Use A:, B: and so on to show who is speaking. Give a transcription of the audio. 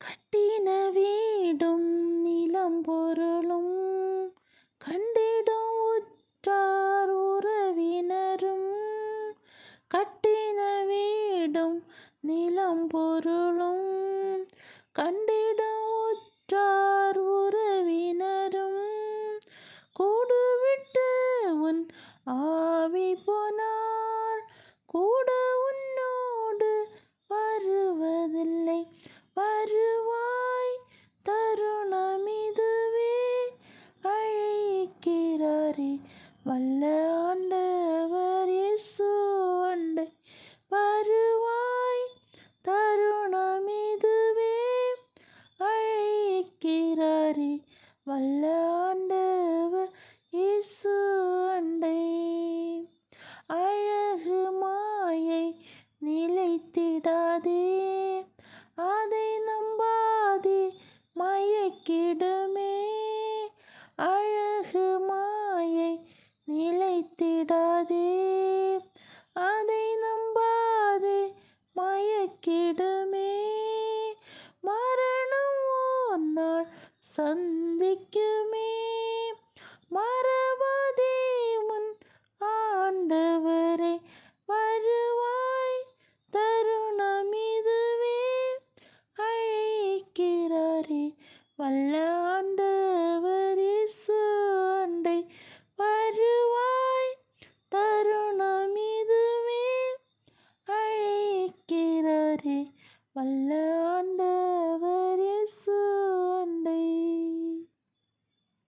A: கட்டின வீடும் நிலம் பொருளும் கண்டிடும் உற்றார் உறவினரும். கட்டின வீடும் நிலம் பொருளும் கண்டிடும் உற்றார் உறவினரும். கூடுவிட்டு உன் ஆவி போனால் கூட உன்னோடு வருவதில்லை. வருவாய், தருணமிதுவே, அழைக்கிறாரே வல்ல ஆண்டவர் இயேசு அண்டை. வருவாய், தருணமிதுவே, அழைக்கிறாரே வல்ல ஆண்டவர் இயேசு அண்டை. அழகு மாயை நிலைத்திடாதே, அதை நம்பாதே, மயக்கிடுமே. அழகு மாயை நிலைத்திடாதே, அதை நம்பாதே, மயக்கிடுமே. மரணம் ஒரு நாள் சந்திக்குமே.